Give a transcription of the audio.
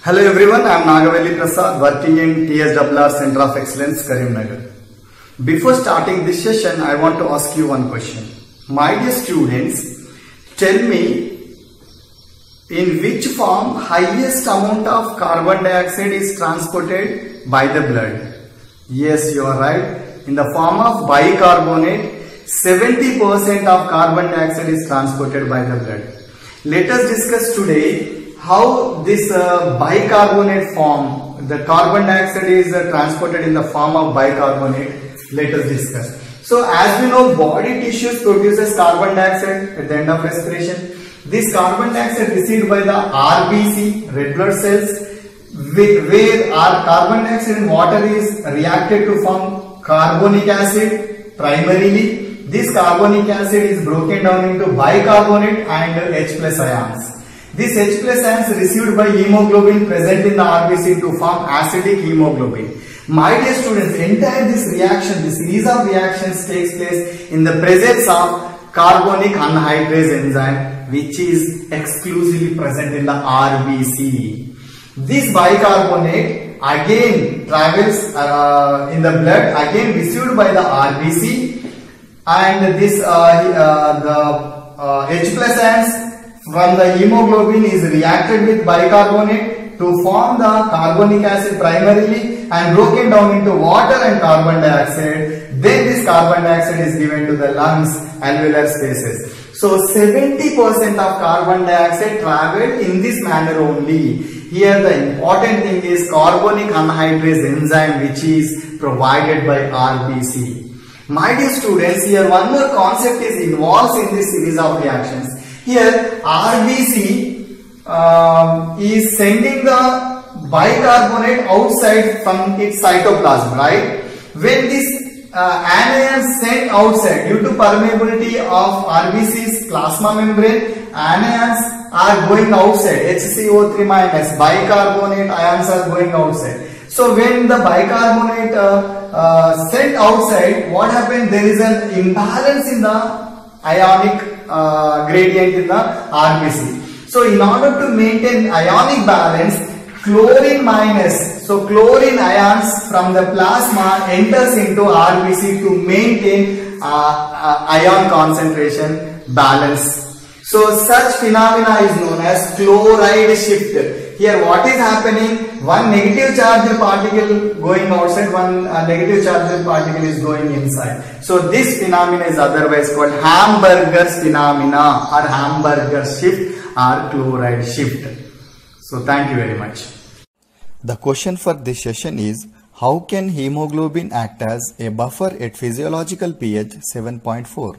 Hello everyone, I am Nagavelli Prasad working in TSRR Center of Excellence, Karimnagar. Before starting this session, I want to ask you one question. My dear students, tell me in which form highest amount of carbon dioxide is transported by the blood? Yes, you are right. In the form of bicarbonate, 70% of carbon dioxide is transported by the blood. Let us discuss today how this bicarbonate form, the carbon dioxide is transported in the form of bicarbonate. Let us discuss. So as we know, body tissues produces carbon dioxide at the end of respiration. This carbon dioxide received by the RBC, red blood cells, where our carbon dioxide in water is reacted to form carbonic acid primarily. This carbonic acid is broken down into bicarbonate and H plus ions. This H plus ions received by hemoglobin present in the RBC to form acidic hemoglobin. My dear students, entire this reaction, this series of reactions takes place in the presence of carbonic anhydrase enzyme, which is exclusively present in the RBC. This bicarbonate again travels in the blood, again received by the RBC, and this the H plus ions from the hemoglobin is reacted with bicarbonate to form the carbonic acid primarily and broken down into water and carbon dioxide. Then this carbon dioxide is given to the lungs, alveolar spaces. So 70% of carbon dioxide traveled in this manner only. Here the important thing is carbonic anhydrase enzyme, which is provided by RBC. My dear students, here one more concept is involved in this series of reactions. Here RBC is sending the bicarbonate outside from its cytoplasm, right? When this anions sent outside due to permeability of RBC's plasma membrane, anions are going outside, HCO3 minus, bicarbonate ions are going outside. So when the bicarbonate sent outside, what happened? There is an imbalance in the ionic gradient in the RBC. So in order to maintain ionic balance, chlorine minus, so chlorine ions from the plasma enters into RBC to maintain ion concentration balance. So such phenomena is known as chloride shift. Here what is happening? One negative charged particle going outside, one negative charged particle is going inside. So this phenomena is otherwise called Hamburger's phenomena or Hamburger shift or chloride shift. So thank you very much. The question for this session is, how can hemoglobin act as a buffer at physiological pH 7.4?